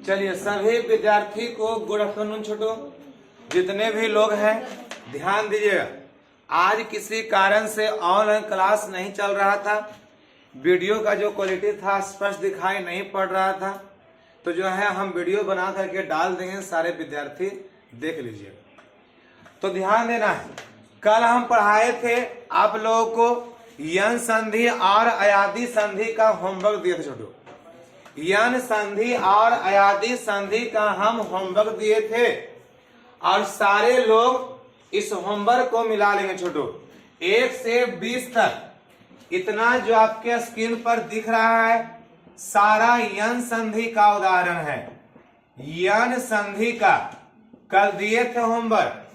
चलिए सभी विद्यार्थी को गुड आफ्टरनून। छोटो जितने भी लोग हैं ध्यान दीजिएगा। आज किसी कारण से ऑनलाइन क्लास नहीं चल रहा था, वीडियो का जो क्वालिटी था स्पष्ट दिखाई नहीं पड़ रहा था, तो जो है हम वीडियो बना करके डाल देंगे, सारे विद्यार्थी देख लीजिएगा। तो ध्यान देना है, कल हम पढ़ाए थे आप लोगों को यन संधि और अयादी संधि का होमवर्क दिए थे। छोटो यन संधि और अयादी संधि का हम होमवर्क दिए थे और सारे लोग इस होमवर्क को मिला लेंगे। छोटो 1 से 20 तक इतना जो आपके स्क्रीन पर दिख रहा है सारा यन संधि का उदाहरण है। यन संधि का कल दिए थे होमवर्क,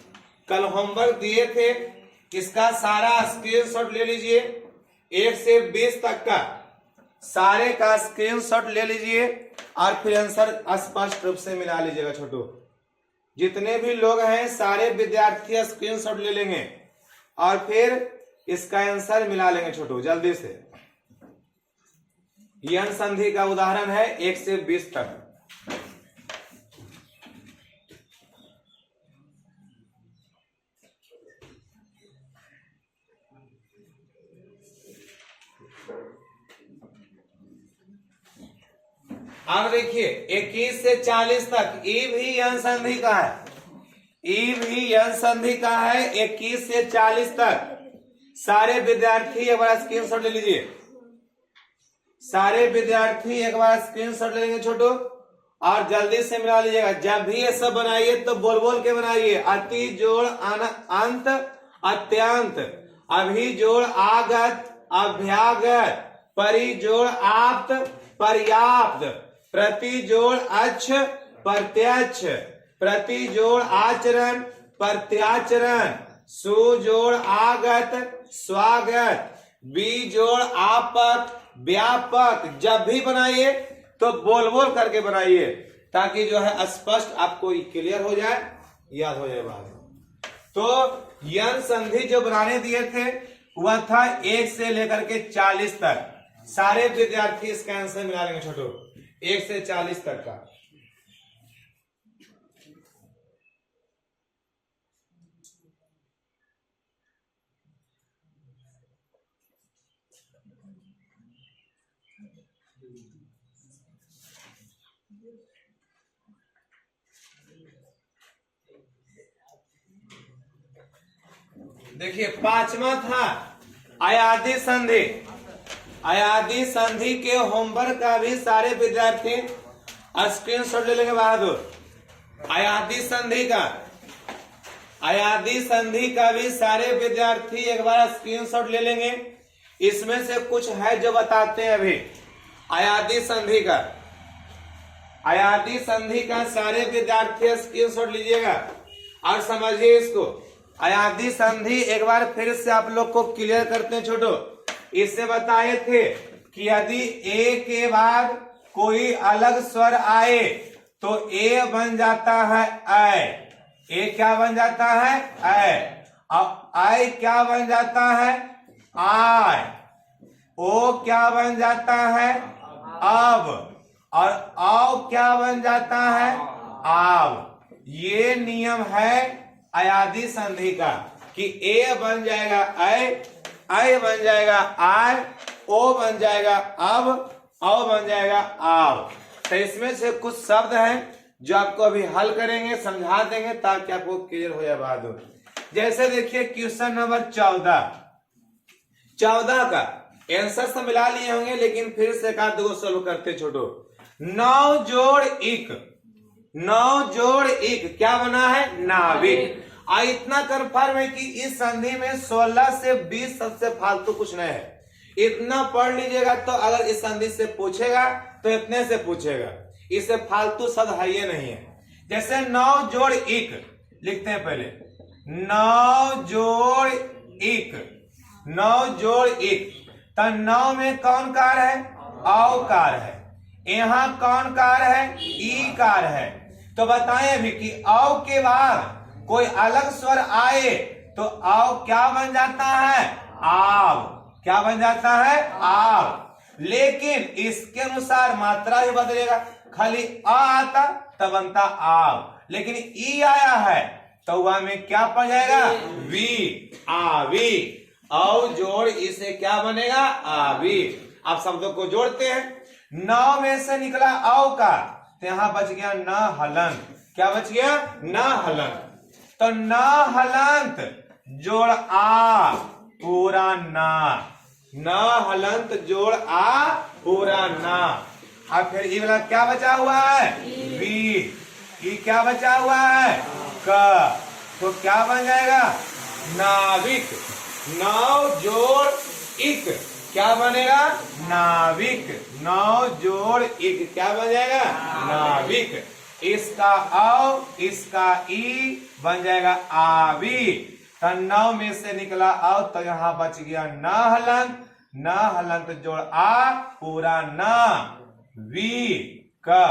कल होमवर्क दिए थे, इसका सारा स्क्रीनशॉट ले लीजिए। 1 से 20 तक का सारे का स्क्रीनशॉट ले लीजिए और फिर आंसर स्पष्ट रूप से मिला लीजिएगा। छोटो जितने भी लोग हैं सारे विद्यार्थी स्क्रीनशॉट ले लेंगे और फिर इसका आंसर मिला लेंगे। छोटो जल्दी से, यन संधि का उदाहरण है 1 से 20 तक। अब देखिए 21 से 40 तक ई भी यन संधि का है, ई भी यन संधि का है। 21 से 40 तक सारे विद्यार्थी एक बार स्क्रीनशॉट ले लीजिए, सारे विद्यार्थी एक बार स्क्रीनशॉट ले लेंगे। छोटो और जल्दी से मिला लीजिएगा। जब भी ये सब बनाइए तो बोल बोल के बनाइए। अति जोड़ अंत अत्यंत, अभी जोड़ आगत अभ्यागत, परि जोड़ आप्त पर्याप्त, प्रति जोड़ अच्छ प्रत्यक्ष, प्रति जोड़ आचरण प्रत्याचरण, सु जोड़ आगत स्वागत, बी जोड़ आपक व्यापक। जब भी बनाइए तो बोल बोल करके बनाइए ताकि जो है स्पष्ट आपको क्लियर हो जाए, याद हो जाए बात। तो यन संधि जो बनाने दिए थे वह था 1 से लेकर के 40 तक। सारे विद्यार्थी इसका आंसर मिला लेंगे। छोटो 1 से 40 तक का। देखिए 5वां था अयादी संधि। अयादी संधि के होमवर्क का भी सारे विद्यार्थी स्क्रीनशॉट ले लेंगे बहादुर। अयादी संधि का, अयादी संधि का भी सारे विद्यार्थी एक बार स्क्रीनशॉट ले लेंगे। इसमें से कुछ है जो बताते हैं अभी। अयादी संधि का, अयादी संधि का सारे विद्यार्थी स्क्रीनशॉट लीजिएगा और समझिए इसको। अयादी संधि एक बार फिर से आप लोग को क्लियर करते हैं। छोटो इससे बताए थे कि यदि ए के बाद कोई अलग स्वर आए तो ए बन जाता है ऐ। ए क्या बन जाता है? ऐ। अब ऐ क्या बन जाता है? आय। ओ क्या बन जाता है? अब। और औ क्या बन जाता है? आव। ये नियम है अयादी संधि का कि ए बन जाएगा ऐ बन जाएगा आय, ओ बन जाएगा अब, औ बन जाएगा आव। तो इसमें से कुछ शब्द हैं जो आपको अभी हल करेंगे, समझा देंगे ताकि आपको क्लियर हो जाए बहादुर। जैसे देखिए क्वेश्चन नंबर 14 का आंसर से मिला लिए होंगे लेकिन फिर से एक आध दो सोल्व करते। छोटो 9 जोड़ 1, 9 जोड़ 1 क्या बना है? नाविक। इतना कंफर्म है कि इस संधि में 16 से 20 सबसे फालतू कुछ नहीं है। इतना पढ़ लीजिएगा तो अगर इस संधि से पूछेगा तो इतने से पूछेगा, इससे फालतू शब्द है ये नहीं है। जैसे 9 जोड़ 1 लिखते हैं पहले, 9 जोड़ 1, 9 जोड़ 1। तो 9 में कौन कार है? औकार है। यहाँ कौन कार है? ई कार है। तो बताएं अभी कि औ के बाद कोई अलग स्वर आए तो आव क्या बन जाता है? आव। क्या बन जाता है? आव। लेकिन इसके अनुसार मात्रा भी बदलेगा। खाली आ आता तब बनता आव, लेकिन ई आया है तो वह में क्या पड़ जाएगा? वी, आवी। औ जोड़ इसे क्या बनेगा? आवी। अब शब्दों को जोड़ते हैं। नौ में से निकला औ का, तो यहां बच गया न हलन। क्या बच गया? न हलन। तो न हलंत जोड़ आ पूरा ना, न हलंत जोड़ आ पूरा ना। अब फिर ई वाला क्या बचा हुआ है? वी। ई क्या बचा हुआ है? क। तो क्या बन जाएगा? नाविक। नौ जोड़ इक क्या बनेगा? नाविक। नौ जोड़ इक क्या बन जाएगा? नाविक। इसका औ इसका ई बन जाएगा आवी। तो नौ में से निकला औ तो यहां बच गया न हलंत। न हलंत जोड़ आ पूरा ना, वी का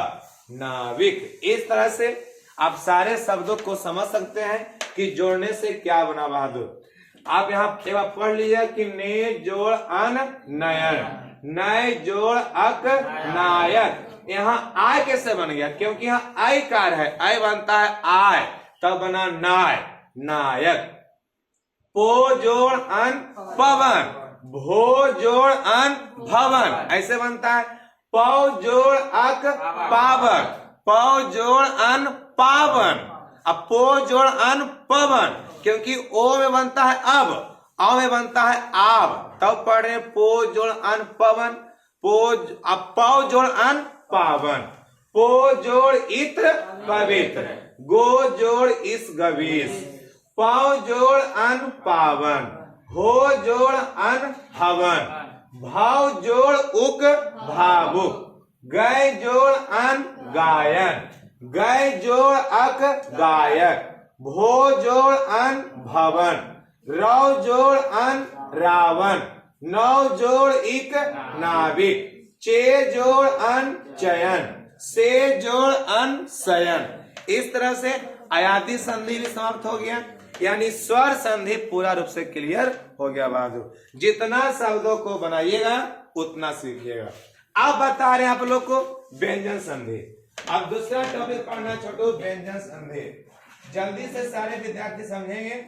नाविक। इस तरह से आप सारे शब्दों को समझ सकते हैं कि जोड़ने से क्या बना बहादुर। आप यहाँ एक बार पढ़ लीजिए कि ने जोड़ अन नयन, नय जोड़ अक नायक। यहाँ आय कैसे बन गया? क्योंकि यहाँ आय कार है, आय बनता है आय, तब बना नाय, नायक। पो जोड़ अन पवन, भो जोड़ अन भवन, ऐसे बनता है। पौ जोड़ अक पावन, पौ जोड़ अन पावन। अब पो जोड़ अन पवन, क्योंकि ओ में बनता है अब, आ में बनता है आब, तब पढ़ रहे पो जोड़ अन पवन। पो अब पौ जोड़ अन पावन। पो जोड़ इत्र पवित्र, गो जोड़ इस गवीस। पौ जोड़ अन पावन, हो जोड़ अन हवन। भाव जोड़ उक भावुक, गय जोड़ अन गायन, गय जोड़ अक गायक। भो जोड़ अन भवन, रौ जोड़ अन रावण। नौ जोड़ इक नाविक, चे जोड़ अन चयन, से जोड़ अन शयन। इस तरह से अयादी संधि भी समाप्त हो गया, यानी स्वर संधि पूरा रूप से क्लियर हो गया बहादुर। जितना शब्दों को बनाइएगा उतना सीखिएगा। अब बता रहे हैं आप लोग को व्यंजन संधि। अब दूसरा टॉपिक पढ़ना छोटू, व्यंजन संधि। जल्दी से सारे विद्यार्थी समझेंगे।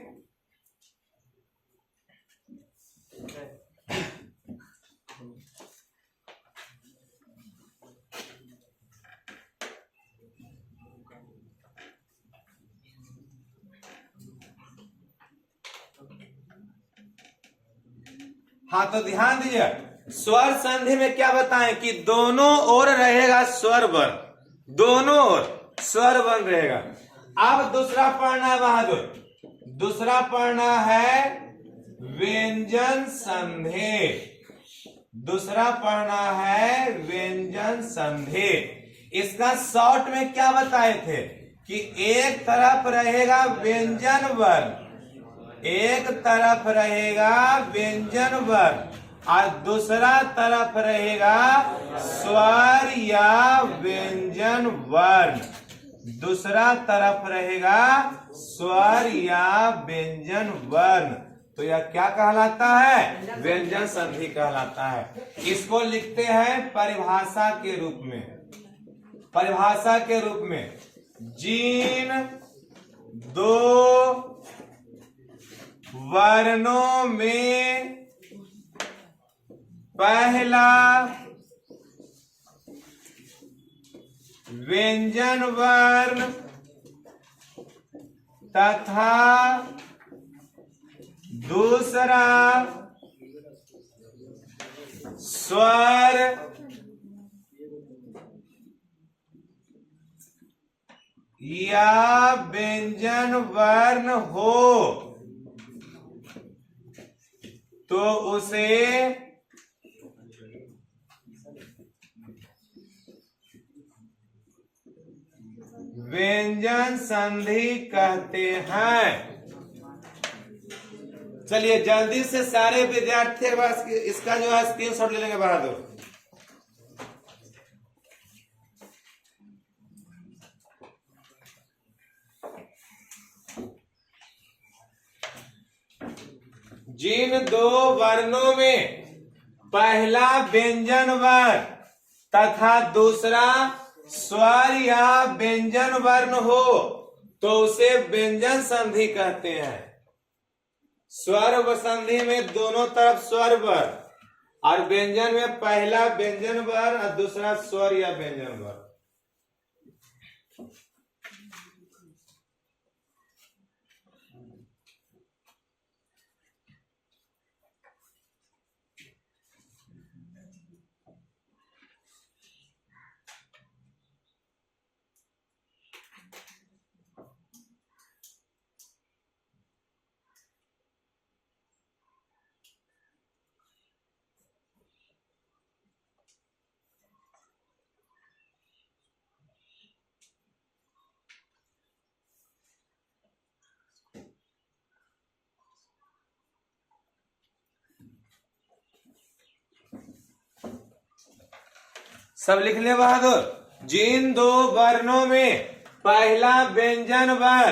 हाँ तो ध्यान दीजिए, स्वर संधि में क्या बताएं कि दोनों ओर रहेगा स्वर वर्ण, दोनों ओर स्वर वर्ण रहेगा। अब दूसरा पढ़ना है बहादुर, दूसरा पढ़ना है व्यंजन संधि। दूसरा पढ़ना है व्यंजन संधि। इसका शॉर्ट में क्या बताए थे कि एक तरफ रहेगा व्यंजन वर्ण, एक तरफ रहेगा व्यंजन वर्ण और दूसरा तरफ रहेगा स्वर या व्यंजन वर्ण। दूसरा तरफ रहेगा स्वर या व्यंजन वर्ण। तो यह क्या कहलाता है? व्यंजन संधि कहलाता है। इसको लिखते हैं परिभाषा के रूप में, परिभाषा के रूप में जिन दो वर्णों में पहला व्यंजन वर्ण तथा दूसरा स्वर या व्यंजन वर्ण हो तो उसे व्यंजन संधि कहते हैं। चलिए जल्दी से सारे विद्यार्थी इसका जो है स्क्रीनशॉट ले लेंगे बहादुर। जिन दो वर्णों में पहला व्यंजन वर्ण तथा दूसरा स्वर या व्यंजन वर्ण हो तो उसे व्यंजन संधि कहते हैं। स्वर व संधि में दोनों तरफ स्वर वर्ण, और व्यंजन में पहला व्यंजन वर्ण और दूसरा स्वर या व्यंजन वर्ण। सब लिख ले बहादुर। जिन दो वर्णों में पहला व्यंजन वर्ण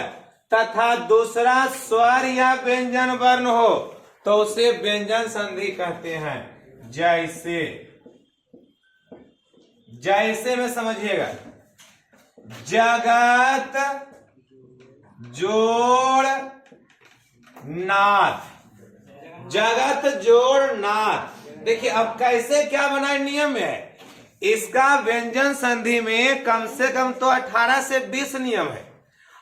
तथा दूसरा स्वर या व्यंजन वर्ण हो तो उसे व्यंजन संधि कहते हैं। जैसे, जैसे में समझिएगा, जगत जोड़ नाथ, जगत जोड़ नाथ। देखिए अब कैसे क्या बना नियम है, इसका व्यंजन संधि में कम से कम तो 18 से 20 नियम है,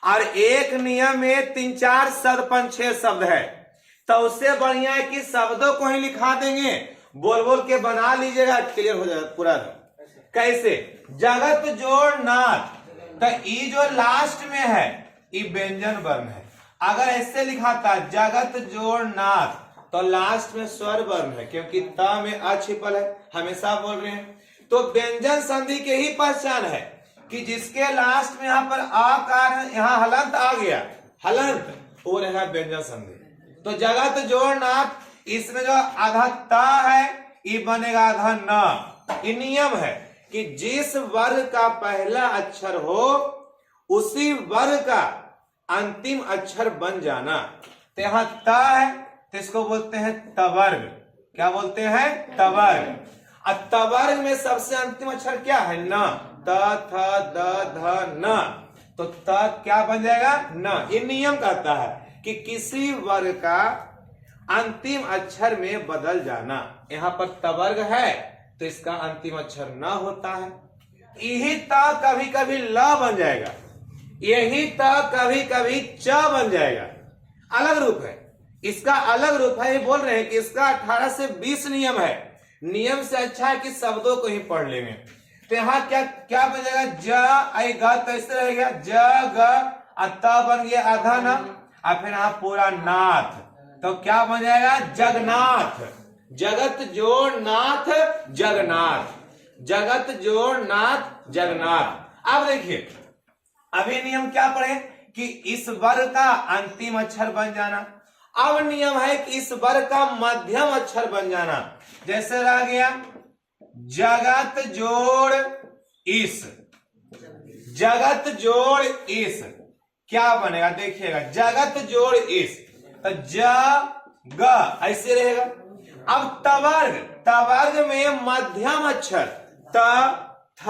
और एक नियम में 3-4 शब्द 5-6 शब्द है। तो उससे बढ़िया है कि शब्दों को ही लिखा देंगे, बोल बोल के बना लीजिएगा, क्लियर हो जाएगा पूरा। कैसे, जगत जोड़ नाथ, तो ई जो लास्ट में है ये व्यंजन वर्ण है। अगर ऐसे लिखा था जगत जोड़ नाथ तो लास्ट में स्वर वर्ण है, क्योंकि त में अ छिपल है, हमेशा बोल रहे हैं। तो व्यंजन संधि के ही पहचान है कि जिसके लास्ट में यहाँ पर आकार है, यहाँ हलंत आ गया, हलंत वो रहेगा व्यंजन संधि। तो जगत जोड़ नाथ, इसमें जो आधा ता है ये बनेगा आधा न। ये नियम है कि जिस वर्ग का पहला अक्षर हो उसी वर्ग का अंतिम अक्षर बन जाना। तो यहाँ ता है तो इसको बोलते हैं तवर्ग। क्या बोलते हैं? तवर्ग। तवर्ग में सबसे अंतिम अक्षर क्या है? न। त थ द ध न। तो त क्या बन जाएगा? न। ये नियम कहता है कि किसी वर्ग का अंतिम अक्षर में बदल जाना। यहाँ पर तवर्ग है तो इसका अंतिम अक्षर न होता है। यही त कभी कभी ल बन जाएगा, यही त कभी कभी च बन जाएगा। अलग रूप है, इसका अलग रूप है। ये बोल रहे हैं कि इसका 18 से 20 नियम है। नियम से अच्छा है कि शब्दों को ही पढ़ लेंगे। तो यहाँ क्या क्या बन जाएगा? ज आई ग, तो ऐसे रहेगा ज ग, त बन गया आधा न, और फिर यहाँ पूरा नाथ, तो क्या बन जाएगा? जगन्नाथ। जगत जोड़ नाथ जगन्नाथ, जगत जोड़ नाथ जगन्नाथ। अब देखिए अभी नियम क्या पढ़े कि इस वर्ग का अंतिम अक्षर बन जाना। अब नियम है कि इस वर्ग का मध्यम अक्षर बन जाना। जैसे रह गया जगत जोड़ इस, जगत जोड़ इस, क्या बनेगा? देखिएगा जगत जोड़ इस, तो ज ग ऐसे रहेगा। अब तवर्ग, तवर्ग में मध्यम अक्षर त थ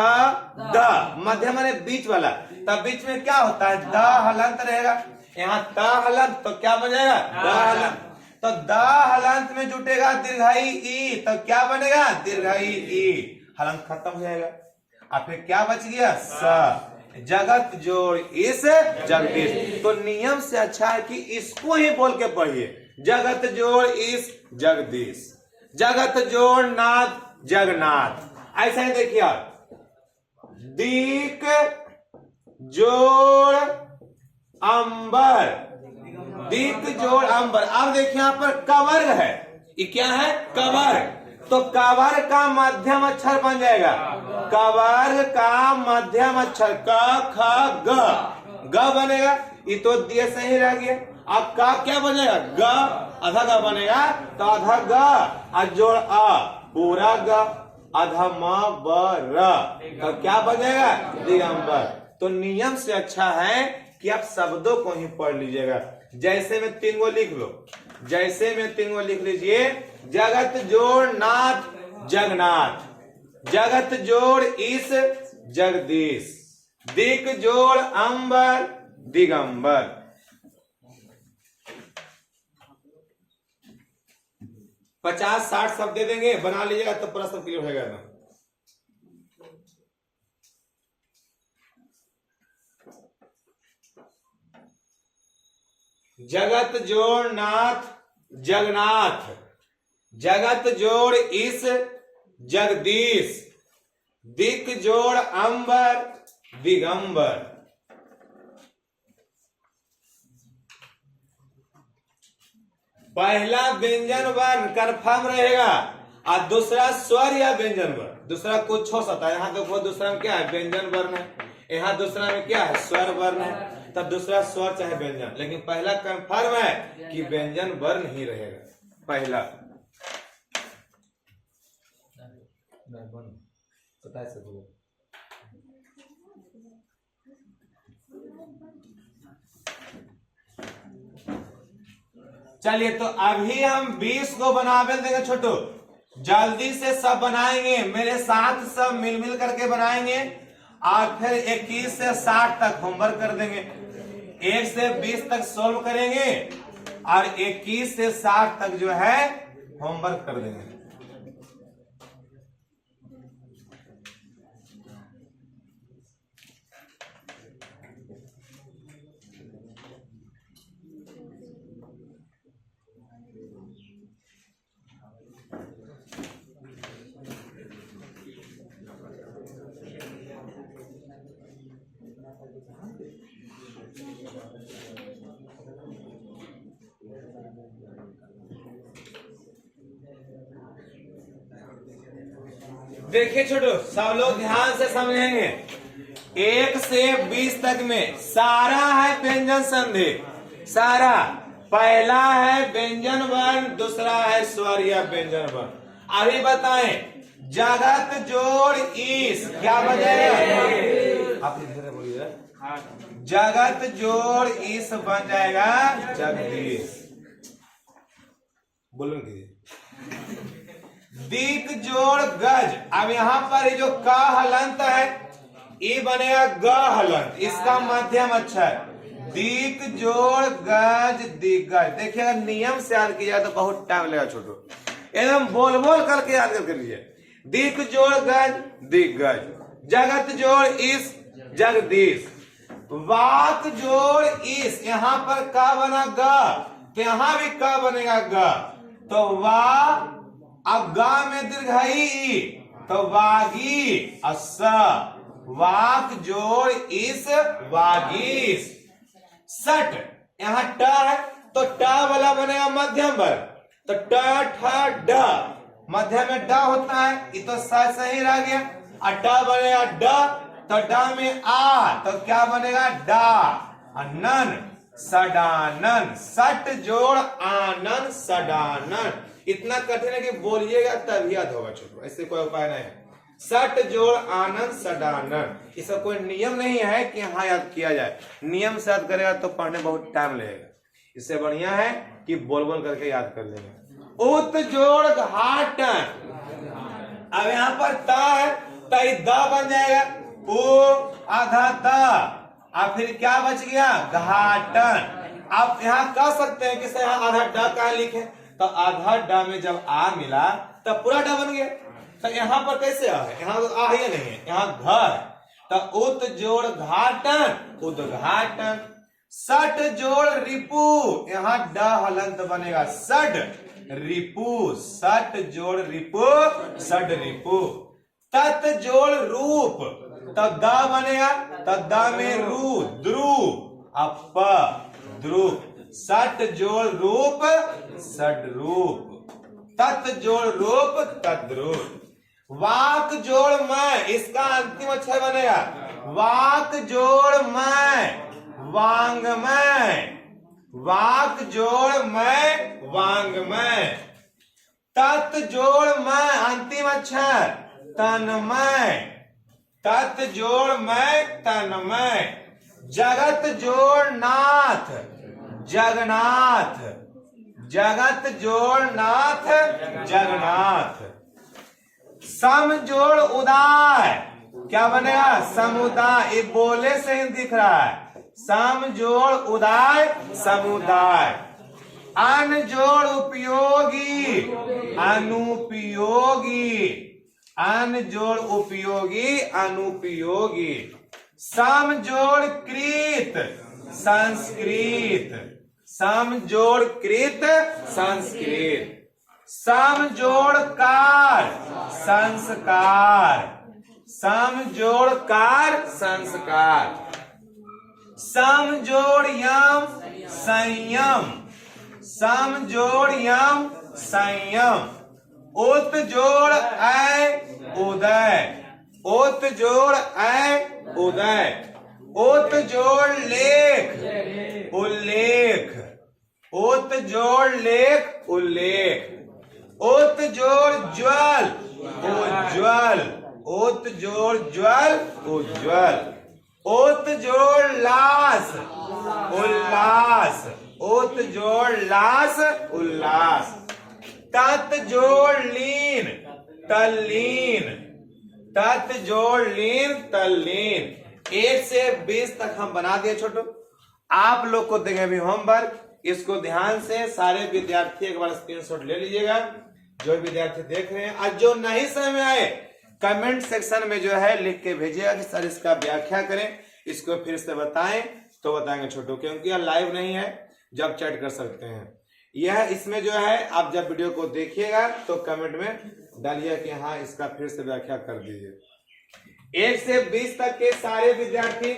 द, मध्यम माने बीच वाला, तब बीच में क्या होता है? द हलंत रहेगा। यहाँ त हलंत तो क्या बन जाएगा? द हलंत। तो द हलंत में जुटेगा दीर्घाई ई, तो क्या बनेगा? दीर्घाई ई, हलंत खत्म हो जाएगा। अब फिर क्या बच गया? स। जगत जोड़ इस जगदीश। तो नियम से अच्छा है कि इसको ही बोल के पढ़िए, जगत जोड़ इस जगदीश, जगत जोड़ नाथ जगन्नाथ। ऐसा ही देखिए आप, दीक जोड़ अंबर, दीक जोड़ अंबर। अब देखिए यहाँ पर कवर्ग है, ये क्या है? कवर्ग। तो कवर्ग का मध्यम अक्षर बन जाएगा, कवर्ग का मध्यम अक्षर क ख ग, ग बनेगा। ये तो दिए से ही रह गया। अब का क्या बनेगा? ग, आधा ग बनेगा, तो आधा ग और जोड़ अ, पूरा ग, आधा म ब र, तो क्या बनेगा? दिगंबर। तो नियम से अच्छा है कि आप शब्दों को ही पढ़ लीजिएगा। जैसे में 3 गो लिख लो, जैसे में 3 गो लिख लीजिए। जगत जोड़ नाथ जगन्नाथ, जगत जोड़ इस जगदीश। दिक जोड़ अंबर दिगंबर। 50-60 शब्द दे देंगे, बना लीजिएगा तो पूरा सब क्लियर हो जाएगा। जगत जोड़ नाथ जगन्नाथ, जगत जोड़ ईश जगदीश, दिक जोड़ अंबर दिगंबर। पहला व्यंजन वर्ण कंफर्म रहेगा और दूसरा स्वर या व्यंजन वर्ण। दूसरा कुछ हो सकता है, यहाँ तो दूसरा में क्या है, व्यंजन वर्ण है, यहाँ दूसरा में क्या है, स्वर वर्ण है, तब दूसरा स्वर चाहे व्यंजन, लेकिन पहला कंफर्म है कि व्यंजन वर्ण ही रहेगा पहला। चलिए तो अभी हम 20 को बनावे देंगे छोटू, जल्दी से सब बनाएंगे, मेरे साथ सब मिल करके बनाएंगे और फिर 21 से 60 तक होमवर्क कर देंगे। 1 से 20 तक सोल्व करेंगे और 21 से 60 तक जो है होमवर्क कर देंगे। देखिए छोटो, सब लोग ध्यान से समझेंगे। 1 से 20 तक में सारा है व्यंजन संधि, सारा। पहला है व्यंजन वर्ण, दूसरा है स्वर या व्यंजन वर्ण। अभी बताएं, जगत जोड़ ईश क्या बनेगा, आप इधर बोलिए, जगत जोड़ ईश बन जाएगा जगदीश। बोलो कीजिए। दिक जोड़ गज, अब यहाँ पर जो का हलंत है ये बनेगा ग हलंत, इसका मध्यम अच्छा है। दिक जोड़ गज दिग्गज। देखिएगा नियम से याद किया तो बहुत टाइम लगेगा छोटो, एकदम बोल बोल करके याद करके लीजिए। दिक जोड़ गज दिग्गज, जगत जोड़ ईश जगदीश, वाक जोड़ ईश, यहाँ पर का बना ग, तो यहाँ भी का बनेगा ग, तो वा, अब गा में दीर्घाई ई, तो वागी, अस, वाक जोड़ ईश वागीश। सट, यहाँ ट है तो ट वाला बनेगा मध्यम वर्ग, तो ट ठ ड, मध्य में ड होता है, ये तो सही रह गया। और ट बनेगा ड, तो ड में आ, तो क्या बनेगा डा। नन सडानन, सट जोड़ आनन सडानन। इतना कठिन है कि बोलिएगा तभी याद होगा छोटो, ऐसे कोई उपाय नहीं है। सट जोड़ आनंद सडानन, इसका कोई नियम नहीं है कि हाँ याद किया जाए, नियम से याद करेगा तो पढ़ने बहुत टाइम लगेगा। इससे बढ़िया है कि बोल बोल करके याद कर लेंगे। उत जोड़ घाटन, अब यहाँ पर ता है तो द बन जाएगा, उ आधा द, अब फिर क्या बच गया घाटन। आप यहाँ कह सकते हैं कि यहाँ आधा ड का लिखे, तो आधा ड में जब आ मिला तब पूरा ड बन गया। तो यहाँ पर कैसे आ है, यहाँ तो आ ही नहीं है, यहाँ घर, तो उत जोड़ घाटन उद्घाटन। सट जोड़ रिपु, यहाँ ड हलंत बनेगा सड रिपु, सट जोड़ रिपु सड रिपु। तत् जोड़ रूप, तो द बनेगा, तो द में रू द्रु, अप ध्रुव। सट जोड़ रूप सड रूप, तत् जोड़ रूप तद्रूप। वाक जोड़ मैं, इसका अंतिम अक्षर बनेगा वाक जोड़ मैं वांगमय, वाक जोड़ मैं वांगमय। तत् जोड़ मैं अंतिम अक्षर तन्मय, तत् जोड़ मैं तन्मय। जगत जोड़ नाथ जगन्नाथ, जगत जोड़ नाथ जगन्नाथ। सम जोड़ उदाय क्या बनेगा? समुदाय। ये बोले से ही दिख रहा है। सम जोड़ उदाय समुदाय। अन जोड़ उपयोगी अनुपयोगी। अन जोड़ उपयोगी अनुपयोगी। सम जोड़ कृत संस्कृत। सम जोड़ कृत संस्कृत। सम जोड़ कार संस्कार। सम जोड़ कार संस्कार। सम जोड़ यम संयम। सम जोड़ यम संयम। उत जोड़ ऐ उदय। उत जोड़ ऐ उदय। उत जोड़ लेख उल्लेख। उत जोड़ लेख उल्लेख। उत जोड़ ज्वल उज्ज्वल। उत जोड़ ज्वल उज्ज्वल। उत जोड़ लास उल्लास। उत जोड़ लास उल्लास। तत् जोड़ लीन तल्लीन। तत् जोड़ लीन तल्लीन। 1 से 20 तक हम बना दिए छोटो। आप लोग को देंगे अभी होमवर्क। इसको ध्यान से सारे विद्यार्थी एक बार स्क्रीनशॉट ले लीजिएगा, जो विद्यार्थी देख रहे हैं। आज जो नहीं समझ में आए कमेंट सेक्शन में जो है लिख के भेजिएगा कि सर इसका व्याख्या करें, इसको फिर से बताएं। तो बताएंगे छोटो, क्योंकि यह लाइव नहीं है, जब चैट कर सकते हैं। यह इसमें जो है आप जब वीडियो को देखिएगा तो कमेंट में डालिए कि हाँ इसका फिर से व्याख्या कर दीजिए। 1 से 20 तक के सारे विद्यार्थी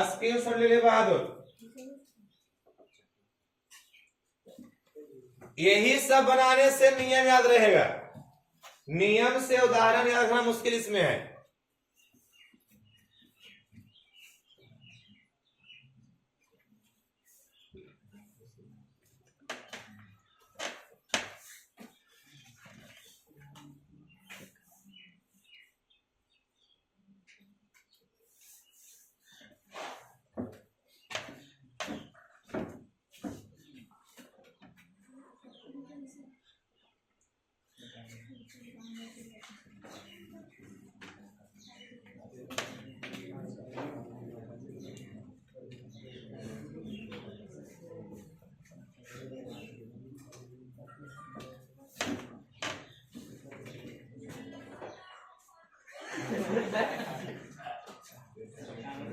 स्क्रीनशॉट ले बहादुर। यही सब बनाने से नियम याद रहेगा। नियम से उदाहरण याद रखना मुश्किल इसमें है।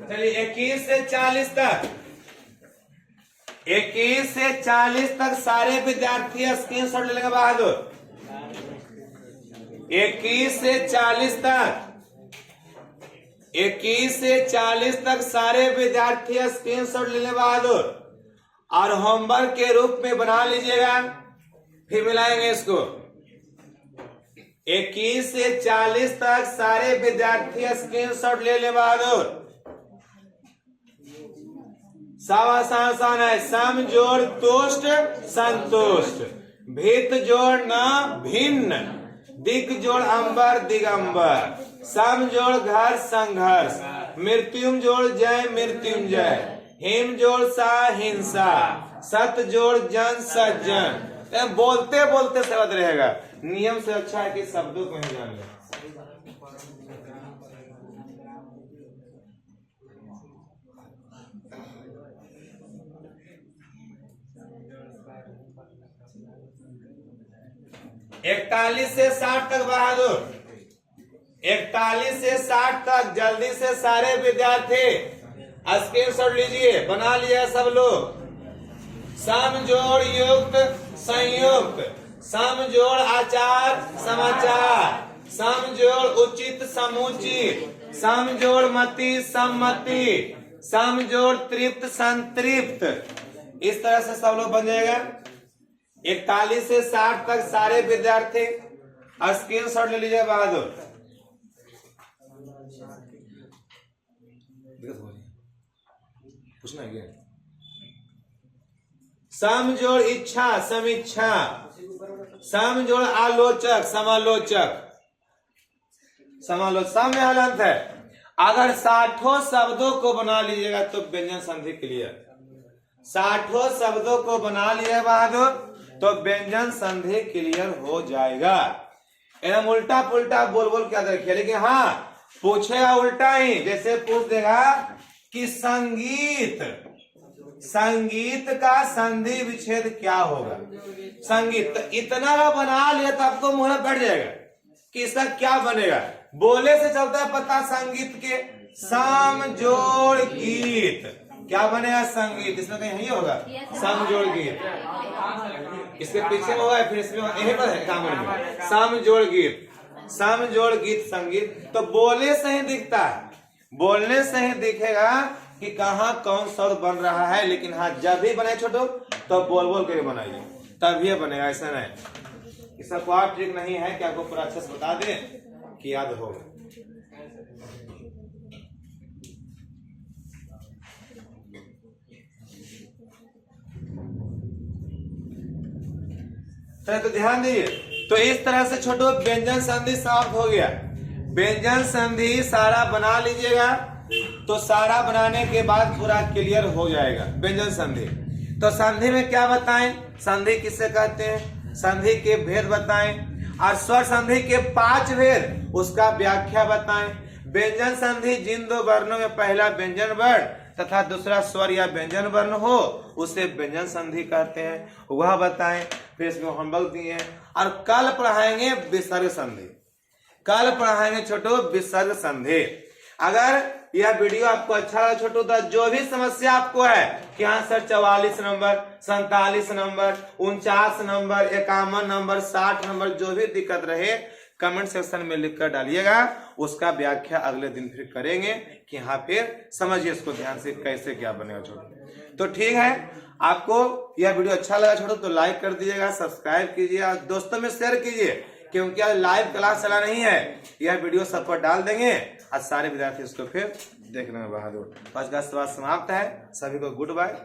चलिए 21 से 40 तक। 21 से 40 तक सारे विद्यार्थी स्क्रीनशॉट ले लेंगे बहादुर। 21 से 40 तक। 21 से 40 तक सारे विद्यार्थी स्क्रीनशॉट ले लें बहादुर, और होमवर्क के रूप में बना लीजिएगा, फिर मिलाएंगे इसको। 21 से 40 तक सारे विद्यार्थी स्क्रीनशॉट ले लें बहादुर। सब आसान है। सम जोड़ तुष्ट संतुष्ट। भित जोड़ न भिन्न। दिग जोड़ अंबर दिगंबर। सम जोड़ घर संघर्ष। मृत्युम जोड़ जय मृत्युंजय। हिम जोड़ सा हिंसा। सत जोड़ जन सज्जन। बोलते बोलते शब्द रहेगा। नियम से अच्छा है कि शब्दों को ही जान ले। इकतालीस से 60 तक बहादुर। 41 से 60 तक जल्दी से सारे विद्यार्थी स्क्रीनशॉट लीजिए, बना लिया सब लोग। सम जोड़ युक्त संयुक्त। सम जोड़ आचार समाचार। सम जोड़ उचित समुचित। सम जोड़ मति सम्मति। सम जोड़ तृप्त संतृप्त। इस तरह से सब लोग बन जाएगा। 41 से 60 तक सारे विद्यार्थी स्क्रीनशॉट ले लीजिए बहादुर। पूछना क्या? सम जोड़ इच्छा समीक्षा। सम जोड़ आलोचक समालोचक। समालोचक सम में हलंत है। अगर 60 शब्दों को बना लीजिएगा तो व्यंजन संधि क्लियर। 60 शब्दों को बना लिया बहादुर तो व्यंजन संधि क्लियर हो जाएगा। एकदम उल्टा पुल्टा बोल बोल के याद रखिए, लेकिन हाँ पूछेगा उल्टा ही, जैसे पूछ देगा कि संगीत का संधि विच्छेद क्या होगा। संगीत इतना का बना लिया तो आपको मुंह में बैठ जाएगा कि इसका क्या बनेगा। बोले से चलता है पता संगीत के, समजोड़ गीत क्या बनेगा, संगीत। इसमें कहीं यही होगा समजोड़ गीत, इसके पीछे में होगा, फिर इसमें यही पर है काम में समजोड़ गीत, समजोड़ गीत संगीत। तो बोले से ही दिखता है, बोलने से ही दिखेगा कि कहाँ कौन शब्द बन रहा है। लेकिन हाँ जब भी बनाए छोटो तो बोल बोल के बनाइए, तभी बनेगा, ऐसा नहीं। इसका कोई ट्रिक नहीं है कि आपको पूरा अच्छे से बता दे कि याद होगा। तो ध्यान दीजिए, तो इस तरह से छोटो व्यंजन संधि समाप्त हो गया। व्यंजन संधि सारा बना लीजिएगा, तो सारा बनाने के बाद पूरा क्लियर हो जाएगा व्यंजन संधि। तो संधि में क्या बताएं, संधि किसे कहते हैं, संधि के भेद बताएं, और स्वर संधि के 5 भेद उसका व्याख्या बताएं। व्यंजन संधि जिन 2 वर्णों में पहला व्यंजन वर्ण तथा दूसरा स्वर या व्यंजन वर्ण हो उसे व्यंजन संधि कहते हैं, वह बताएं। फिर इसमें होमवर्क दिए, और कल पढ़ाएंगे विसर्ग संधि, कल पढ़ाएंगे छोटो विसर्ग संधि। अगर यह वीडियो आपको अच्छा लगा छोटो, तो जो भी समस्या आपको है कि हाँ sir 44 number, 47 number, 49 number, 51 number, 60 number, जो भी दिक्कत रहे कमेंट सेक्शन में लिखकर डालिएगा, उसका व्याख्या अगले दिन फिर करेंगे कि हाँ फिर समझिए इसको ध्यान से कैसे क्या बनेगा छोटो। तो ठीक है, आपको यह वीडियो अच्छा लगा छोटो तो लाइक कर दीजिएगा, सब्सक्राइब कीजिए और दोस्तों में शेयर कीजिए, क्योंकि आज लाइव क्लास चला नहीं है। यह वीडियो सब पर डाल देंगे और सारे विद्यार्थी इसको फिर देखने में बहादुर। आज का सवाल समाप्त है, सभी को गुड बाय।